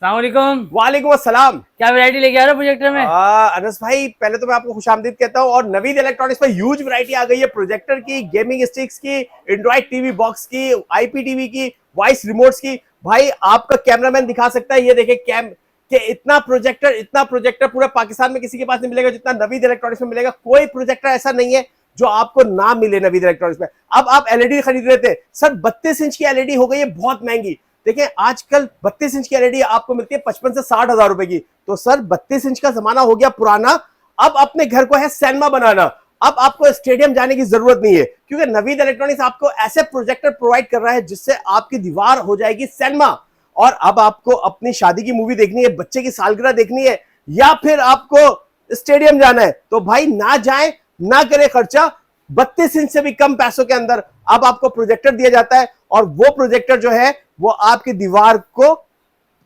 अस्सलामुअलैकुम। वालेकुम अस्सलाम। क्या वैरायटी लेके आ रहे हो प्रोजेक्टर में? अनस भाई, पहले तो मैं आपको खुशामदीद कहता हूँ। और नवीद इलेक्ट्रॉनिक्स में ह्यूज वैरायटी आ गई है प्रोजेक्टर की, गेमिंग स्टिक्स की, एंड्रॉइड टीवी बॉक्स की, आईपीटीवी की, वॉइस रिमोट्स की। भाई आपका कैमरामैन दिखा सकता है, ये देखे कैम कि इतना प्रोजेक्टर पूरे पाकिस्तान में किसी के पास नहीं मिलेगा जितना नवीद इलेक्ट्रॉनिक्स में मिलेगा। कोई प्रोजेक्टर ऐसा नहीं है जो आपको ना मिले नवीद इलेक्ट्रॉनिक्स में। अब आप एलईडी खरीद रहे थे सर, 32 इंच की एलईडी हो गई है बहुत महंगी। देखिए आजकल 32 इंच की एलईडी आपको मिलती है 55 से 60 हजार रुपए की। तो सर 32 इंच का जमाना हो गया पुराना। अब अपने घर को है सिनेमा बनाना। अब आपको स्टेडियम जाने की जरूरत नहीं है, क्योंकि नवीद इलेक्ट्रॉनिक्स आपको ऐसे प्रोजेक्टर प्रोवाइड कर रहा है जिससे आपकी दीवार हो जाएगी सिनेमा। और अब आपको अपनी शादी की मूवी देखनी है, बच्चे की सालगिरह देखनी है, या फिर आपको स्टेडियम जाना है, तो भाई ना जाए ना करे खर्चा। 32 इंच से भी कम पैसों के अंदर अब आपको प्रोजेक्टर दिया जाता है, और वो प्रोजेक्टर जो है वो आपकी दीवार को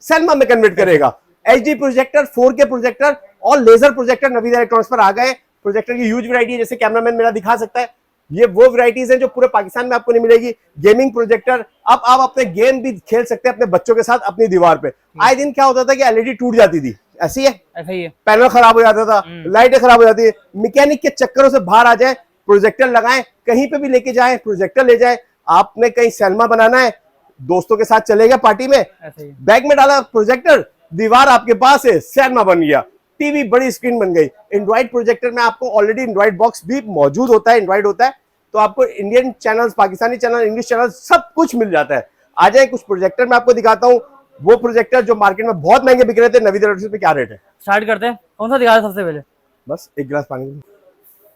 सिनेमा में कन्वर्ट करेगा। एचडी प्रोजेक्टर, 4K प्रोजेक्टर और लेजर प्रोजेक्टर नवीद इलेक्ट्रॉनिक्स पर आ गए। प्रोजेक्टर की ह्यूज वैरायटी है, जैसे कैमरामैन मेरा दिखा सकता है। ये वो वैरायटीज हैं जो पूरे पाकिस्तान में आपको नहीं मिलेगी। गेमिंग प्रोजेक्टर, अब आप अपने गेम भी खेल सकते हैं अपने बच्चों के साथ अपनी दीवार पे। आए दिन क्या होता था कि एलईडी टूट जाती थी, ऐसी है, ऐसा ही है, पैनल खराब हो जाता था, लाइटें खराब हो जाती है। मैकेनिक के चक्करों से बाहर आ जाए, प्रोजेक्टर लगाएं, कहीं पे भी लेके जाएं प्रोजेक्टर ले जाएं। आपने कहीं सिनेमा बनाना है, दोस्तों के साथ चले गए पार्टी में, बैग में डाला प्रोजेक्टर, दीवार आपके पास है, सिनेमा बन गया, टीवी बड़ी स्क्रीन बन गई। एंड्रॉइड प्रोजेक्टर में आपको ऑलरेडी एंड्रॉइड बॉक्स भी मौजूद होता है, एंड्रॉइड होता है, तो आपको Indian channels, Pakistani channel, English channel सब कुछ मिल जाता है। आ जाए कुछ प्रोजेक्टर मैं आपको दिखाता हूँ। वो प्रोजेक्टर जो मार्केट में बहुत महंगे बिक रहे थे, नवीद इलेक्ट्रॉनिक्स में क्या रेट है स्टार्ट करते हैं। कौन सा दिखा रहे सबसे पहले? बस एक गिलास पानी।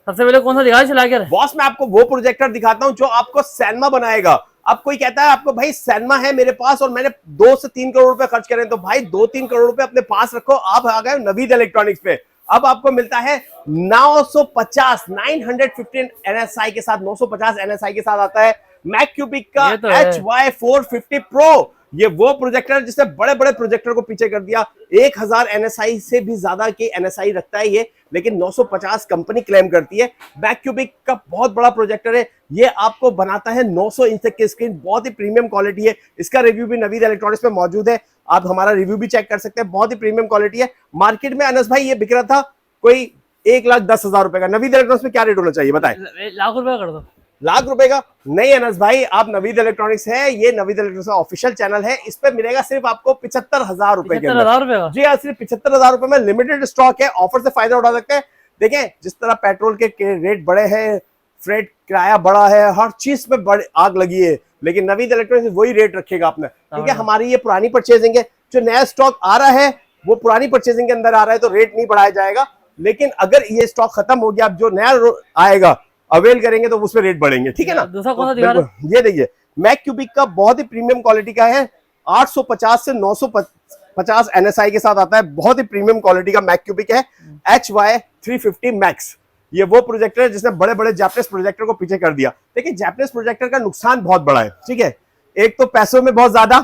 सबसे पहले कौन सा दिखा रहे चला कर? बॉस मैं आपको वो प्रोजेक्टर दिखाता हूं जो आपको सिनेमा बनाएगा। अब कोई कहता है आपको भाई सिनेमा है मेरे पास और मैंने 2 से 3 करोड़ रुपए खर्च करें, तो भाई 2-3 करोड़ रुपए अपने पास रखो। आप आ गए नवीद इलेक्ट्रॉनिक्स पे। अब आपको मिलता है 915 NSI के साथ, 950 NSI के साथ आता है मैक्यूबिक का HY450 Pro। ये वो प्रोजेक्टर जिसने बड़े बड़े प्रोजेक्टर को पीछे कर दिया। 1000 NSI से भी ज्यादा के NSI रखता है ये, लेकिन 950 कंपनी क्लेम करती है। मैक्यूबिक का बहुत बड़ा प्रोजेक्टर है, ये आपको बनाता है 900 इंच तक की स्क्रीन, बहुत ही प्रीमियम क्वालिटी है। इसका रिव्यू भी नवीद इलेक्ट्रॉनिक्स में मौजूद है, आप हमारा रिव्यू भी चेक कर सकते हैं। बहुत ही प्रीमियम क्वालिटी है। मार्केट में अनस भाई ये बिक रहा था कोई 1,10,000 रुपए का। नवीद इलेक्ट्रॉनिक्स में क्या रेट होना चाहिए बताएं? लाख रुपए कर दो। लाख रुपए का नहीं अनस भाई, आप नवीद इलेक्ट्रॉनिक्स है, ये नवीद इलेक्ट्रॉनिक्स का ऑफिशियल चैनल है, इस पे मिलेगा सिर्फ आपको 75,000 रुपए के अंदर। जी हाँ, सिर्फ 75,000 रुपए में लिमिटेड स्टॉक है, ऑफर से फायदा उठा सकते हैं। देखें जिस तरह पेट्रोल के रेट बढ़े हैं, फ्रेट किराया बढ़ा है, हर चीज पे बड़ी आग लगी है, लेकिन नवीद इलेक्ट्रॉनिक्स वही रेट रखेगा अपने, क्योंकि हमारी ये पुरानी परचेजिंग है। जो नया स्टॉक आ रहा है वो पुरानी परचेजिंग के अंदर आ रहा है, तो रेट नहीं बढ़ाया जाएगा। लेकिन अगर ये स्टॉक खत्म हो गया, अब जो नया आएगा अवेल करेंगे तो उसमें रेट बढ़ेंगे, ठीक है ना। दूसरा कौन सा दिखा रहे? ये देखिए मैक्यूबिक का बहुत ही प्रीमियम क्वालिटी का है, 850 से 950 NSI के साथ आता है, बहुत ही प्रीमियम क्वालिटी का मैक्यूबिक है, HY350 मैक्स। ये वो प्रोजेक्टर है जिसने बड़े बड़े जापानीज प्रोजेक्टर को पीछे कर दिया। देखिए जापानीज प्रोजेक्टर का नुकसान बहुत बड़ा है, ठीक है। एक तो पैसों में बहुत ज्यादा,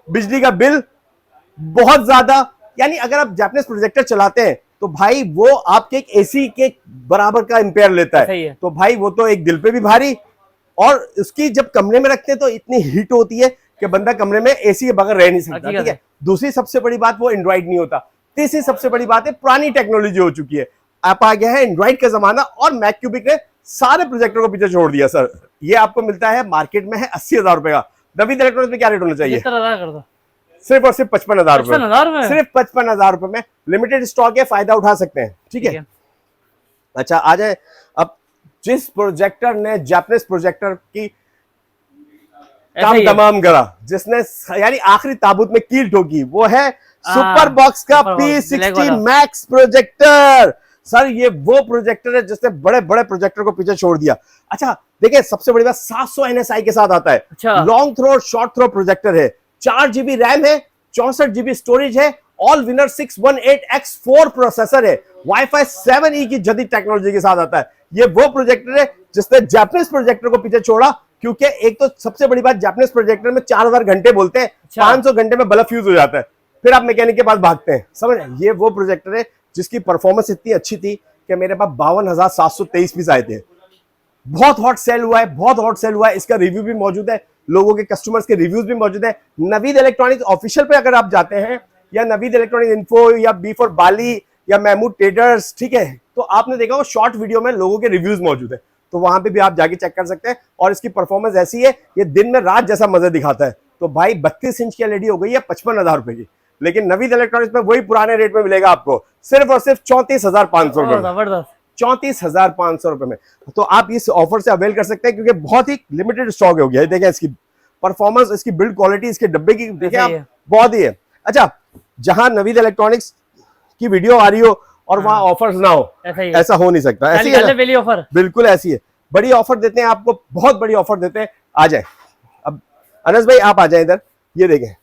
बिजली का बिल बहुत ज्यादा, यानी अगर आप जापानीज प्रोजेक्टर चलाते हैं तो भाई वो आपके एक एसी के बराबर का एम्पेयर लेता है, तो भाई वो तो एक दिल पे भी भारी, और उसकी जब कमरे में रखते हैं तो इतनी हीट होती है कि बंदा कमरे में एसी के बगैर रह नहीं सकता, ठीक है। दूसरी सबसे बड़ी बात वो एंड्रॉइड नहीं होता। तीसरी सबसे बड़ी बात है पुरानी टेक्नोलॉजी हो चुकी है, आप आ गया है एंड्रॉइड का जमाना, और मैक्यूबिक ने सारे प्रोजेक्टर को पीछे छोड़ दिया। सर ये आपको मिलता है मार्केट में है 80,000 रुपए का। नवीद इलेक्ट्रॉनिक्स में क्या रेट होना चाहिए? सिर्फ और सिर्फ 55,000 रुपए, सिर्फ 55,000 रुपए में लिमिटेड स्टॉक है, फायदा उठा सकते हैं, ठीक है। अच्छा आ जाए, अब जिस प्रोजेक्टर ने जापानीज प्रोजेक्टर की काम तमाम करा, जिसने यानी आखिरी ताबूत में कील ठोकी, वो है सुपर बॉक्स का P60 मैक्स प्रोजेक्टर। सर ये वो प्रोजेक्टर है जिसने बड़े बड़े प्रोजेक्टर को पीछे छोड़ दिया। अच्छा देखिए सबसे बड़ी बात 700 NSI के साथ आता है, लॉन्ग थ्रो और शॉर्ट थ्रो प्रोजेक्टर है, 4 GB रैम है, 64 GB स्टोरेज है, ऑल विनर 618X4 प्रोसेसर है, वाईफाई 7E की जदीद टेक्नोलॉजी के साथ आता है। ये वो प्रोजेक्टर है जिसने जापानीज प्रोजेक्टर को पीछे छोड़ा, क्योंकि एक तो सबसे बड़ी बात जापानीज प्रोजेक्टर में 4000 घंटे बोलते हैं, 500 घंटे में बल्ब फ्यूज हो जाता है, फिर आप मैकेनिक के पास भागते हैं, समझ। ये वो प्रोजेक्टर है जिसकी परफॉर्मेंस इतनी अच्छी थी कि मेरे पास 52,723 पीस आए थे। बहुत हॉट सेल हुआ है, बहुत हॉट सेल हुआ है। इसका रिव्यू भी मौजूद है, लोगों के कस्टमर्स के रिव्यूज भी मौजूद है। नवीद इलेक्ट्रॉनिक्स ऑफिशियल पे अगर आप जाते हैं या नवीद इलेक्ट्रॉनिक इन्फो या बी फॉर बाली या महमूद ट्रेडर्स, ठीक है, तो आपने देखा वो शॉर्ट वीडियो में लोगों के रिव्यूज मौजूद है, तो वहां पे भी आप जाके चेक कर सकते हैं। और इसकी परफॉर्मेंस ऐसी है, ये दिन में रात जैसा मजा दिखाता है। तो भाई 32 इंच की एलईडी हो गई है 55,000 रुपए की, लेकिन नवीद इलेक्ट्रॉनिक्स में वही पुराने रेट में मिलेगा आपको, सिर्फ और सिर्फ 34,500 रुपए, जबरदस्त 34,500 रुपए में। तो आप इस ऑफर से अवेल कर सकते हैं, क्योंकि बहुत ही लिमिटेड स्टॉक हो गया है। देखें इसकी परफॉर्मेंस, इसकी बिल्ड क्वालिटी, इसके डब्बे की देखें आप, बहुत ही है। अच्छा, जहां नवीद इलेक्ट्रॉनिक्स की वीडियो आ रही हो और वहां ऑफर्स ना हो, ऐसा हो नहीं सकता। ऐसी है ऑफर, बिल्कुल ऐसी है। बड़ी ऑफर देते हैं आपको, बहुत बड़ी ऑफर देते हैं। आ जाए अब अनस भाई, आप आ जाए इधर। ये देखें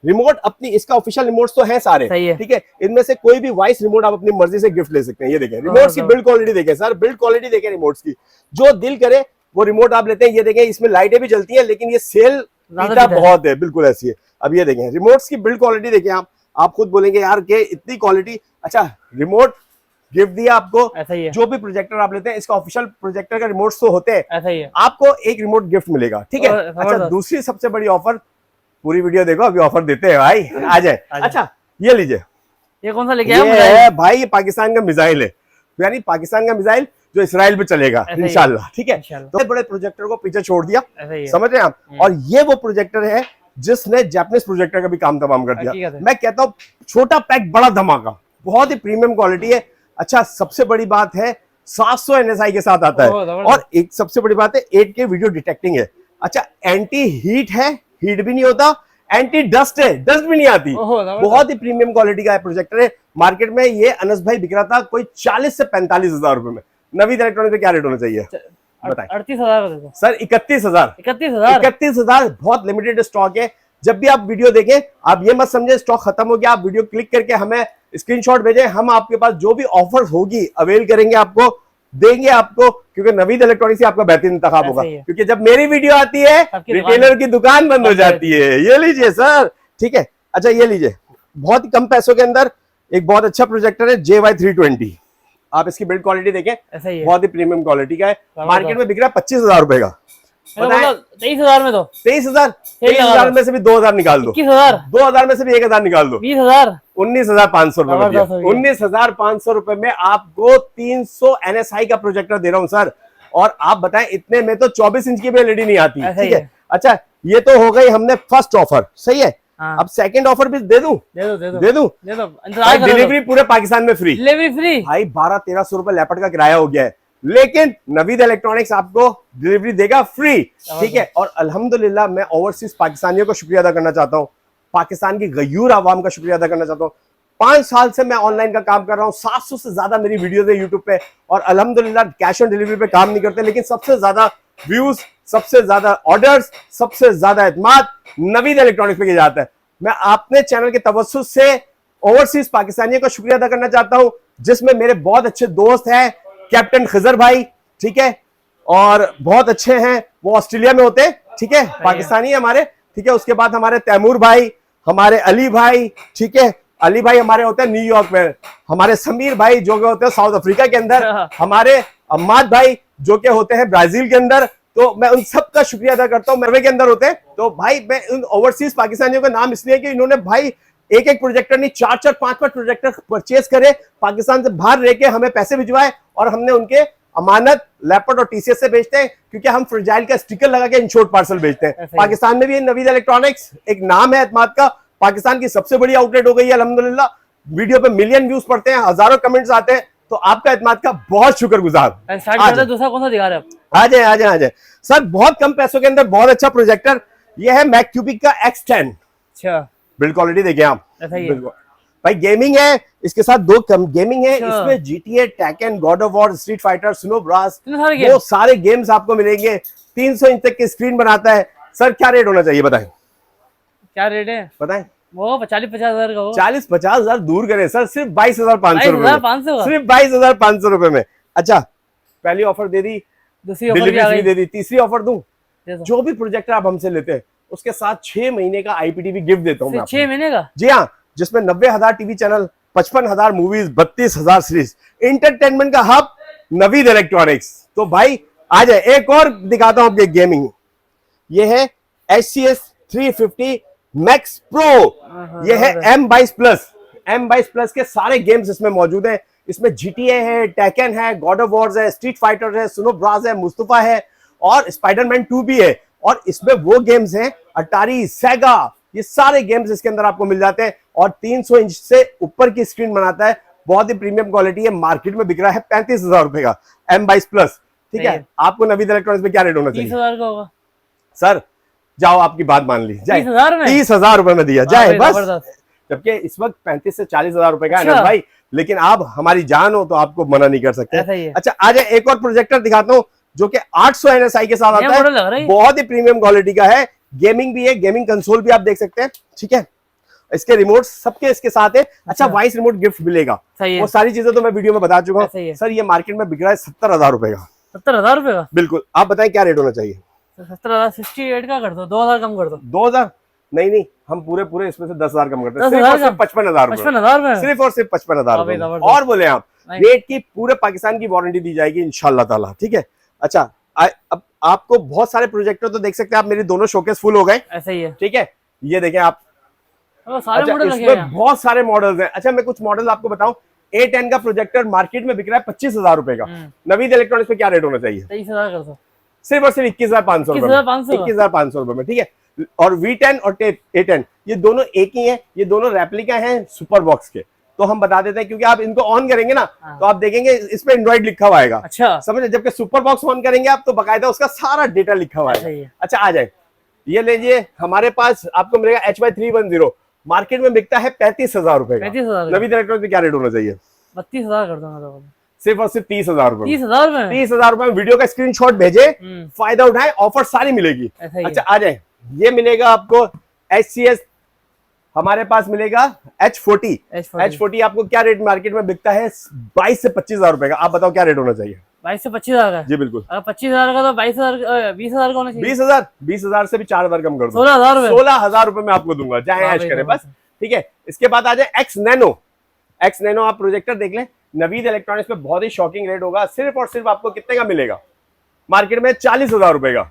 रिमोट, अपनी इसका ऑफिशियल रिमोट तो है सारे, ठीक है, इनमें से कोई भी वॉइस रिमोट आप अपनी मर्जी से गिफ्ट ले सकते हैं। ये देखें रिमोट की बिल्ड क्वालिटी देखें सर, बिल्ड क्वालिटी देखें रिमोट्स की, जो दिल करे वो रिमोट आप लेते हैं। ये देखें इसमें लाइटें भी जलती है, लेकिन ये सेल बहुत है, बिल्कुल ऐसी है। अब ये देखें रिमोट्स की बिल्ड क्वालिटी देखें आप खुद बोलेंगे यार कि इतनी क्वालिटी। अच्छा, रिमोट गिफ्ट दिया आपको, ऐसा ही है। जो भी प्रोजेक्टर आप लेते हैं, इसका ऑफिशियल प्रोजेक्टर का रिमोट तो होते हैं, ऐसा ही है, आपको एक रिमोट गिफ्ट मिलेगा, ठीक है। अच्छा, दूसरी सबसे बड़ी ऑफर, पूरी वीडियो देखो, अभी ऑफर देते हैं भाई, आ जाए। अच्छा, ये लीजिए, ये कौन सा लेके आया? ये है भाई, ये पाकिस्तान का मिसाइल है, यानी पाकिस्तान का मिसाइल जो इसराइल पे चलेगा इंशाल्लाह, ठीक है। तो बड़े प्रोजेक्टर को पीछे छोड़ दिया, समझ रहे हैं आप। और ये वो प्रोजेक्टर है जिसने जापानीज प्रोजेक्टर का भी काम तमाम कर दिया। मैं कहता हूँ छोटा पैक बड़ा धमाका, बहुत ही प्रीमियम क्वालिटी है। अच्छा, सबसे बड़ी बात है 700 NSI के साथ आता है, और एक सबसे बड़ी बात है 8K वीडियो डिटेक्टिंग है। अच्छा, एंटी हीट है, हीट भी नहीं होता, एंटी डस्ट है, डस्ट भी नहीं आती। बहुत ही प्रीमियम क्वालिटी का प्रोजेक्टर है। मार्केट में ये अनस भाई बिक रहा था कोई 40 से 45,000 रुपए में। नवीद इलेक्ट्रॉनिक में क्या रेट होना चाहिए बताएं? 38,000 सर, 31,000। 31,000 बहुत लिमिटेड स्टॉक है। जब भी आप वीडियो देखें, आप ये मत समझे स्टॉक खत्म हो गया, आप वीडियो क्लिक करके हमें स्क्रीनशॉट भेजें, हम आपके पास जो भी ऑफर होगी अवेल करेंगे, आपको देंगे आपको, क्योंकि नवीद इलेक्ट्रॉनिक्स से आपका बेहतरीन इंतखाब होगा। क्योंकि जब मेरी वीडियो आती है, रिटेलर की दुकान बंद हो जाती है। ये लीजिए सर, ठीक है। अच्छा, ये लीजिए, बहुत ही कम पैसों के अंदर एक बहुत अच्छा प्रोजेक्टर है JY320। आप इसकी बिल्ड क्वालिटी देखें, बहुत ही प्रीमियम क्वालिटी का है। मार्केट में बिक रहा है 25,000 रुपए का। 23,000 में, तो 23,000 में से भी 2,000 निकाल दो, 2,000 में से भी 1,000 निकाल दो, 19,500 रुपए। 19,500 रुपए में आपको 300 NSI का प्रोजेक्टर दे रहा हूं सर। और आप बताएं, इतने में तो 24 इंच की भी एलईडी नहीं आती, ठीक है। अच्छा, ये तो हो गई हमने फर्स्ट ऑफर, सही है। अब सेकंड ऑफर भी दे दूं? दे दूं? डिलीवरी पूरे पाकिस्तान में फ्री, डिलीवरी फ्री भाई। 1200-1300 रुपए लैपटॉप का किराया हो गया है, लेकिन नवीद इलेक्ट्रॉनिक्स आपको डिलीवरी देगा फ्री, ठीक है। और अल्हम्दुलिल्लाह मैं ओवरसीज पाकिस्तानियों को शुक्रिया अदा करना चाहता हूँ, पाकिस्तान की गयूर आवाम का शुक्रिया अदा करना चाहता हूँ। 5 साल से मैं ऑनलाइन का काम कर रहा हूँ, 700 से ज्यादा मेरी वीडियोस है यूट्यूब पे, और अल्हम्दुलिल्लाह कैश ऑन डिलीवरी पे काम नहीं करते, लेकिन सबसे ज्यादा व्यूज, सबसे ज्यादा ऑर्डर्स, सबसे ज्यादा एतमाद नवीद इलेक्ट्रॉनिक्स पे किया जाता है। मैं अपने चैनल के तवज्जुह से ओवरसीज पाकिस्तानियों का शुक्रिया अदा करना चाहता हूँ, जिसमें मेरे बहुत अच्छे दोस्त हैं, कैप्टन खजर भाई, ठीक है, और बहुत अच्छे हैं, वो ऑस्ट्रेलिया में होते, ठीक है, पाकिस्तानी हमारे, ठीक है। उसके बाद हमारे तैमूर भाई, हमारे अली भाई, ठीक है, अली भाई हमारे होते हैं न्यूयॉर्क में, हमारे समीर भाई जो के होते हैं साउथ अफ्रीका के अंदर, हमारे अम्माद भाई जो के होते हैं ब्राजील के अंदर। तो मैं उन सब का शुक्रिया अदा करता हूँ, नॉर्वे के अंदर होते हैं। तो भाई मैं उन ओवरसीज पाकिस्तानियों का नाम इसलिए कि इन्होंने भाई एक प्रोजेक्टर नहीं, 4-4 5-5 प्रोजेक्टर परचेज करे, पाकिस्तान से बाहर रह के हमें पैसे भिजवाए, और हमने उनके अमानत लैपटॉप और TCS से बेचते हैं, क्योंकि हम फ्रजाइल का स्टिकर लगा के इंश्योर्ड पार्सल बेचते हैं। पाकिस्तान में भी नवीद इलेक्ट्रॉनिक्स एक नाम है एतमाद का, पाकिस्तान की सबसे बड़ी आउटलेट हो गई है अल्हम्दुलिल्लाह। वीडियो पे मिलियन व्यूज पड़ते हैं, हजारों कमेंट्स आते हैं, तो आपका एतमाद का बहुत शुक्रगुजार। दूसरा कौन सा दिखा रहे हैं आप? आ जाए सर, बहुत कम पैसों के अंदर बहुत अच्छा प्रोजेक्टर, ये है मैक्यूबिक का X10। अच्छा, बिल्ड क्वालिटी देखिए आप भाई, गेमिंग है, इसके साथ 2 गेमिंग है, इसमें GTA, Tekken, God of War, Street Fighter, स्नो ब्रास, वो सारे गेम्स आपको मिलेंगे। 300 इंच तक की स्क्रीन बनाता है। सर, क्या रेट होना चाहिए बताएं? क्या रेट है बताएं? वो 40-50 हजार का, 40-50 हजार दूर करें सर, सिर्फ 22,500 रुपए, सिर्फ 22,500 रुपए में। अच्छा, पहली ऑफर दे दी, दूसरी ऑफर दे दी, तीसरी ऑफर दूं? जो भी प्रोजेक्टर आप हमसे लेते हैं उसके साथ 6 महीने का IPTV गिफ्ट देता हूँ। 6 महीने का? जी हाँ, जिसमें 90,000 TV channel, 55,000 movies, 32,000 series, entertainment का हब नवीद इलेक्ट्रॉनिक्स। तो भाई आ जाए, एक और दिखाता हूं आपके गेमिंग। ये है HCS 350 मैक्स प्रो। ये है M22+। M22+ के सारे गेम्स इसमें मौजूद हैं। इसमें GTA है, टेकन है, गॉड ऑफ वॉर्स है, स्ट्रीट फाइटर है, सुनो ब्राज है, मुस्तफा है और स्पाइडरमैन 2 भी है। और इसमें वो गेम्स हैं अटारी, सेगा, ये सारे गेम्स इसके अंदर आपको मिल जाते हैं। और 300 इंच से ऊपर की स्क्रीन बनाता है, बहुत ही प्रीमियम क्वालिटी है। मार्केट में बिक रहा है 35,000 रुपए का M22+। ठीक है, आपको नवीद इलेक्ट्रॉनिक्स में क्या रेट होना चाहिए? 30,000 का होगा सर। जाओ, आपकी बात मान ली जाए। 30,000 में? 30,000 रुपए में दिया जाए बस। जबकि इस वक्त 35 से 40,000 रुपए का है ना भाई, लेकिन आप हमारी जान हो तो आपको मना नहीं कर सकते। अच्छा, आज एक और प्रोजेक्टर दिखाता हूँ जो कि 800 NSI के साथ आता है, बहुत ही प्रीमियम क्वालिटी का है। गेमिंग भी है, गेमिंग कंसोल भी आप देख सकते हैं। ठीक है, इसके रिमोट सबके इसके साथ है। अच्छा, वॉइस रिमोट गिफ्ट मिलेगा, वो सारी चीजें तो मैं वीडियो में बता चुका हूँ। सर, ये मार्केट में बिक रहा है 70,000 रुपए का। 70,000 रुपए का? बिल्कुल। आप बताएं क्या रेट होना चाहिए? 70,000 68 का कर दो, 2,000 कम कर दो। 2,000 नहीं, हम पूरे इसमें से 10,000 कम करते हैं। सिर्फ 55,000 सिर्फ और सिर्फ 55,000। और बोले आप रेट की पूरे पाकिस्तान की वारंटी दी जाएगी इंशाल्लाह ताला। ठीक है। अच्छा, अब आपको बहुत सारे प्रोजेक्टर तो देख सकते हैं आप, मेरी दोनों शोकेस फुल हो गए। ऐसा ही है। ठीक है, ये देखें आप। सारे मॉडल इसमें बहुत सारे मॉडल्स हैं। अच्छा, मैं कुछ मॉडल आपको बताऊं। A10 का प्रोजेक्टर मार्केट में बिक रहा है 25,000 रुपए का। नवीद इलेक्ट्रॉनिक्स में क्या रेट होना चाहिए? 23,000 कर दो। सिर्फ और सिर्फ 21,500 रुपए। 21,500 रुपए में। ठीक है। और V10 और A10 ये दोनों एक ही हैं, ये दोनों रेप्लिका हैं सुपर बॉक्स के। तो हम बता देते हैं, क्योंकि आप इनको ऑन करेंगे ना तो आप देखेंगे इस पे एंड्रॉइड लिखा हुआ आएगा। अच्छा, समझे? जबकि सुपर बॉक्स ऑन करेंगे आप तो बकायदा उसका सारा डेटा लिखा हुआ है। अच्छा, आ जाए, ये लीजिए, हमारे पास आपको मिलेगा HY310, मार्केट में बिकता है 35,000 रुपए का। नवीद इलेक्ट्रॉनिक्स में क्या रेट होना चाहिए? 32,000 कर दो। सिर्फ और सिर्फ 30,000 रुपए। 30,000 में? 30,000 रुपए में वीडियो का स्क्रीनशॉट भेजे, फायदा उठाए, ऑफर सारी मिलेगी। अच्छा, आ जाए, ये मिलेगा आपको HCS, हमारे पास मिलेगा H40 आपको क्या रेट मार्केट में बिकता है? 22 से 25,000 रुपए का। आप बताओ क्या रेट होना चाहिए? 22 से 25,000 का? जी बिल्कुल। 25,000 का तो 22,000 20,000 का होना चाहिए। 20,000 से भी 4,000 कम कर दो। 16,000 रुपए में आपको दूंगा, चाहे ऐश करें बस। ठीक है। इसके बाद आ जाए X Nano, आप प्रोजेक्टर देख लें। नवीद इलेक्ट्रॉनिक्स में बहुत ही शॉकिंग रेट होगा। सिर्फ और सिर्फ आपको कितने का मिलेगा? मार्केट में 40,000 रुपए का।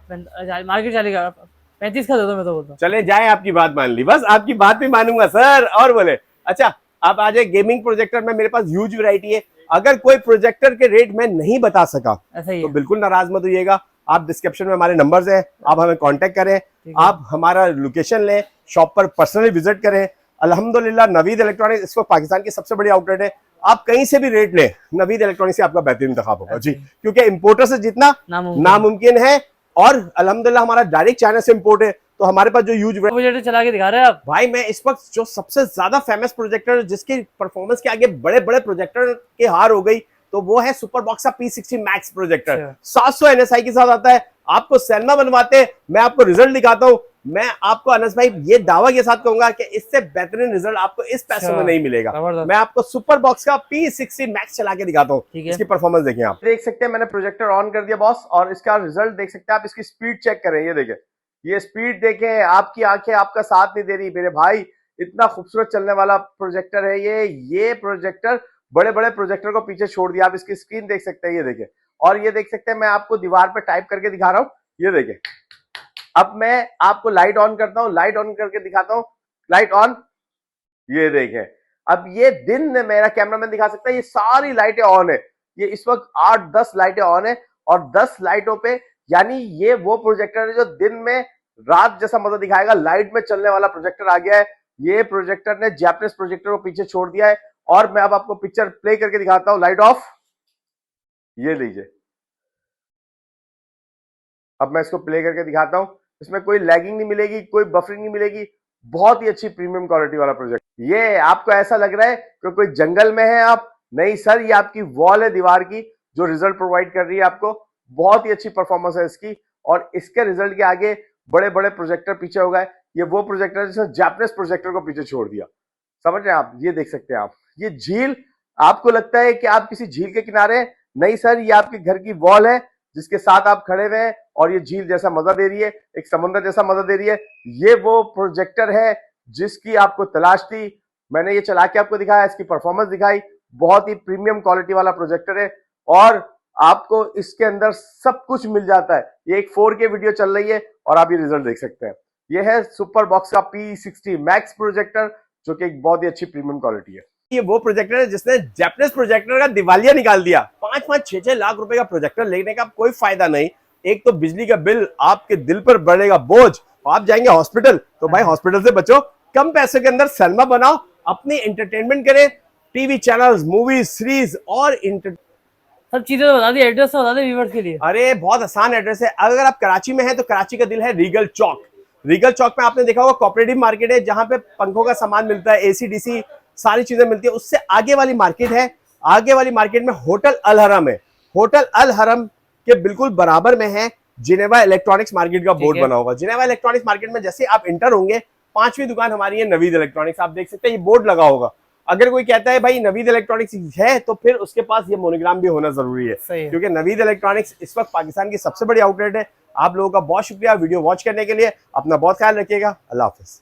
मार्केट चलेगा 35 का दे दो, मैं तो बोलता हूं। चले जाए, आपकी बात मान ली, बस आपकी बात भी मानूंगा सर। और बोले, अच्छा, आप आ जाए गेमिंग प्रोजेक्टर में मेरे पास ह्यूज वैरायटी है। अगर कोई प्रोजेक्टर के रेट में नहीं बता सका तो बिल्कुल नाराज मत होइएगा। आप डिस्क्रिप्शन में हमारे नंबर्स हैं, आप हमें कांटेक्ट करें, आप हमारा लोकेशन लें, शॉप पर पर्सनली विजिट करें। अल्हम्दुलिल्लाह नवीद इलेक्ट्रॉनिक्स इसको पाकिस्तान की सबसे बड़ी आउटलेट है। आप कहीं से भी रेट लें, नवीद इलेक्ट्रॉनिक्स से आपका बेहतरीन इंतखाब होगा जी, क्योंकि इंपोर्टर से जितना नामुमकिन है। और अल्हम्दुलिल्लाह हमारा डायरेक्ट चाइना से इंपोर्ट है, तो हमारे पास जो यूज प्रोजेक्टर चला के दिखा रहे हैं आप भाई। मैं इस वक्त जो सबसे ज्यादा फेमस प्रोजेक्टर जिसकी परफॉर्मेंस के आगे बड़े बड़े प्रोजेक्टर के हार हो गई, तो वो है सुपर बॉक्स का P60 मैक्स प्रोजेक्टर। 700 NSI के साथ आता है। आपको सैलमा बनवाते हैं, मैं आपको रिजल्ट दिखाता हूं। मैं आपको अनस भाई ये दावा के साथ कहूंगा कि इससे बेहतरीन रिजल्ट आपको इस पैसों में नहीं मिलेगा। मैं आपको सुपर बॉक्स का P60 मैक्स चला के दिखाता हूँ, इसकी परफॉर्मेंस देखिए। आप देख सकते हैं, मैंने प्रोजेक्टर ऑन कर दिया बॉस, और इसका रिजल्ट देख सकते हैं आप। इसकी स्पीड चेक करें, ये देखें, ये स्पीड देखें। आपकी आंखें आपका साथ नहीं दे रही मेरे भाई, इतना खूबसूरत चलने वाला प्रोजेक्टर है ये प्रोजेक्टर बड़े बड़े प्रोजेक्टर को पीछे छोड़ दिया। आप इसकी स्क्रीन देख सकते हैं, ये देखें। और ये देख सकते हैं, मैं आपको दीवार पे टाइप करके दिखा रहा हूँ, ये देखें। अब मैं आपको लाइट ऑन करता हूं, लाइट ऑन करके दिखाता हूं, लाइट ऑन, ये देखें। अब ये दिन में मेरा कैमरामैन दिखा सकता है, ये सारी लाइटें ऑन है। ये इस वक्त 8-10 लाइटें ऑन है, और 10 लाइटों पे, यानी ये वो प्रोजेक्टर है जो दिन में रात जैसा मजा दिखाएगा। लाइट में चलने वाला प्रोजेक्टर आ गया है। ये प्रोजेक्टर ने जैपनीज प्रोजेक्टर को पीछे छोड़ दिया है। और मैं अब आपको पिक्चर प्ले करके दिखाता हूं, लाइट ऑफ, ये लीजिए। अब मैं इसको प्ले करके दिखाता हूं, इसमें कोई लैगिंग नहीं मिलेगी, कोई बफरिंग नहीं मिलेगी। बहुत ही अच्छी प्रीमियम क्वालिटी वाला प्रोजेक्ट। ये आपको ऐसा लग रहा है कि कोई जंगल में है आप, नहीं सर, ये आपकी वॉल है दीवार की जो रिजल्ट प्रोवाइड कर रही है आपको। बहुत ही अच्छी परफॉर्मेंस है इसकी, और इसके रिजल्ट के आगे बड़े बड़े प्रोजेक्टर पीछे हो गए। ये वो प्रोजेक्टर है जिसने जापानीज प्रोजेक्टर को पीछे छोड़ दिया। समझ रहे हैं आप? ये देख सकते हैं आप, ये झील, आपको लगता है कि आप किसी झील के किनारे, नहीं सर, ये आपके घर की वॉल है जिसके साथ आप खड़े हुए हैं, और ये झील जैसा मजा दे रही है, एक समंदर जैसा मजा दे रही है। ये वो प्रोजेक्टर है जिसकी आपको तलाश थी। मैंने ये चला के आपको दिखाया, इसकी परफॉर्मेंस दिखाई। बहुत ही प्रीमियम क्वालिटी वाला प्रोजेक्टर है, और आपको इसके अंदर सब कुछ मिल जाता है। ये एक 4K वीडियो चल रही है, और आप ये रिजल्ट देख सकते हैं। ये है सुपर बॉक्स का P60 मैक्स प्रोजेक्टर, जो कि एक बहुत ही अच्छी प्रीमियम क्वालिटी है। ये वो प्रोजेक्टर है जिसने जापानीज प्रोजेक्टर का दिवालिया निकाल दिया। 5-5, 6-6 लाख रुपए का प्रोजेक्टर लेने का कोई फायदा नहीं। एक तो बिजली का बिल आपके दिल पर बढ़ेगा बोझ, आप जाएंगे हॉस्पिटल, तो भाई हॉस्पिटल से बचो, कम पैसे के अंदर सिनेमा बनाओ, अपनी एंटरटेनमेंट करें, टीवी चैनल्स, मूवीज, सीरीज और सब चीजें तो बता दी, एड्रेस तो बता दे व्यूअर्स के लिए। अरे बहुत आसान एड्रेस है। अगर आप कराची में हैं तो कराची का दिल है रीगल चौक। रीगल चौक में आपने देखा होगा कोऑपरेटिव मार्केट है, जहां पे पंखों का सामान मिलता है, एसी डीसी सारी चीजें मिलती है। उससे आगे वाली मार्केट है, आगे वाली मार्केट में होटल अल हरम है। होटल अल हरम के बिल्कुल बराबर में है जिनेवा इलेक्ट्रॉनिक्स मार्केट का बोर्ड बना होगा। जिनेवा इलेक्ट्रॉनिक्स मार्केट में जैसे आप इंटर होंगे, 5वीं दुकान हमारी है नवीद इलेक्ट्रॉनिक्स। आप देख सकते हैं ये बोर्ड लगा होगा। अगर कोई कहता है भाई नवीद इलेक्ट्रॉनिक्स है, तो फिर उसके पास ये मोनोग्राम भी होना जरूरी है, क्योंकि नवीद इलेक्ट्रॉनिक्स इस वक्त पाकिस्तान की सबसे बड़ी आउटलेट है। आप लोगों का बहुत शुक्रिया वीडियो वॉच करने के लिए। अपना बहुत ख्याल रखिएगा। अल्लाह हाफिज।